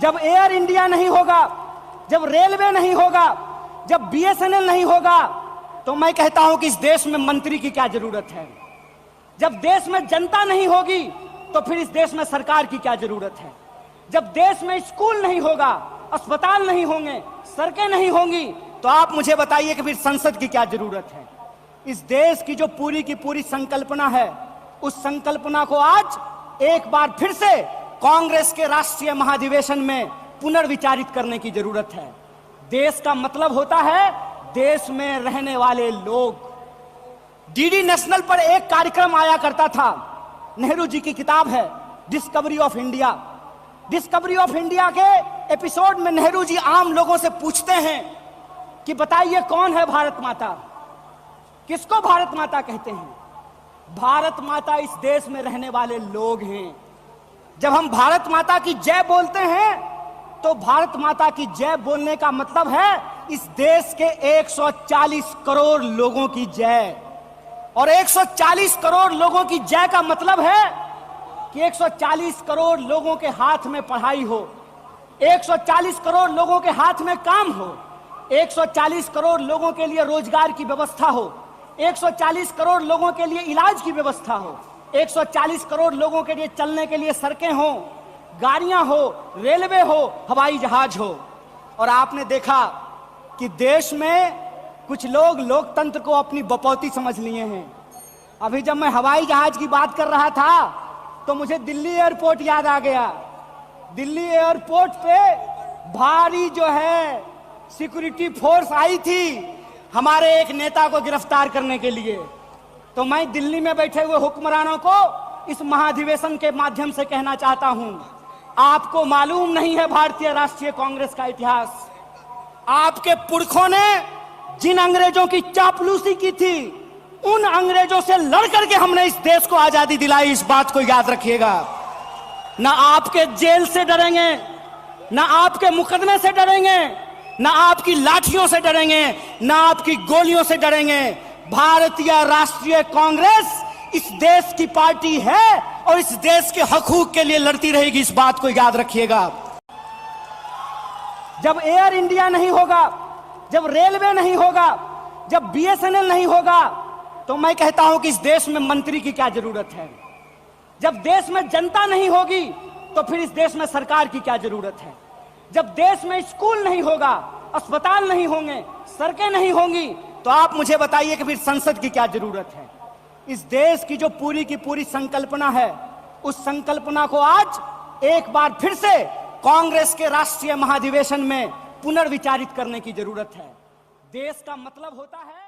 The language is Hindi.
जब एयर इंडिया नहीं होगा, जब रेलवे नहीं होगा, जब बीएसएनएल नहीं होगा, तो मैं कहता हूं कि इस देश में मंत्री की क्या जरूरत है। जब देश में जनता नहीं होगी तो फिर इस देश में सरकार की क्या जरूरत है। जब देश में स्कूल नहीं होगा, अस्पताल नहीं होंगे, सड़कें नहीं होंगी, तो आप मुझे बताइए कि फिर संसद की क्या जरूरत है। इस देश की जो पूरी की पूरी संकल्पना है, उस संकल्पना को आज एक बार फिर से कांग्रेस के राष्ट्रीय महाधिवेशन में पुनर्विचारित करने की जरूरत है। देश का मतलब होता है देश में रहने वाले लोग। डीडी नेशनल पर एक कार्यक्रम आया करता था, नेहरू जी की किताब है discovery of India. Discovery of India के एपिसोड में नेहरू जी आम लोगों से पूछते हैं कि बताइए कौन है भारत माता, किसको भारत माता कहते हैं। भारत माता इस देश में रहने वाले लोग हैं। जब हम भारत माता की जय बोलते हैं तो भारत माता की जय बोलने का मतलब है इस देश के 140 करोड़ लोगों की जय। और 140 करोड़ लोगों की जय का मतलब है कि 140 करोड़ लोगों के हाथ में पढ़ाई हो, 140 करोड़ लोगों के हाथ में काम हो, 140 करोड़ लोगों के लिए रोजगार की व्यवस्था हो, 140 करोड़ लोगों के लिए इलाज की व्यवस्था हो, 140 करोड़ लोगों के लिए चलने के लिए सड़कें हो, गाड़ियां हो, रेलवे हो, हवाई जहाज हो। और आपने देखा कि देश में कुछ लोग लोकतंत्र को अपनी बपौती समझ लिए हैं। अभी जब मैं हवाई जहाज की बात कर रहा था तो मुझे दिल्ली एयरपोर्ट याद आ गया। दिल्ली एयरपोर्ट पे भारी जो है सिक्योरिटी फोर्स आई थी हमारे एक नेता को गिरफ्तार करने के लिए। तो मैं दिल्ली में बैठे हुए हुक्मरानों को इस महाधिवेशन के माध्यम से कहना चाहता हूं, आपको मालूम नहीं है भारतीय राष्ट्रीय कांग्रेस का इतिहास। आपके पुरखों ने जिन अंग्रेजों की चापलूसी की थी, उन अंग्रेजों से लड़ करके हमने इस देश को आजादी दिलाई। इस बात को याद रखिएगा। ना आपके जेल से डरेंगे, ना आपके मुकदमे से डरेंगे, ना आपकी लाठियों से डरेंगे, ना आपकी गोलियों से डरेंगे। भारतीय राष्ट्रीय कांग्रेस इस देश की पार्टी है और इस देश के हकूक के लिए लड़ती रहेगी। इस बात को याद रखिएगा। जब एयर इंडिया नहीं होगा, जब रेलवे नहीं होगा, जब बीएसएनएल नहीं होगा, तो मैं कहता हूं कि इस देश में मंत्री की क्या जरूरत है। जब देश में जनता नहीं होगी तो फिर इस देश में सरकार की क्या जरूरत है। जब देश में स्कूल नहीं होगा, अस्पताल नहीं होंगे, सड़कें नहीं होंगी, तो आप मुझे बताइए कि फिर संसद की क्या जरूरत है। इस देश की जो पूरी की पूरी संकल्पना है, उस संकल्पना को आज एक बार फिर से कांग्रेस के राष्ट्रीय महाधिवेशन में पुनर्विचारित करने की जरूरत है। देश का मतलब होता है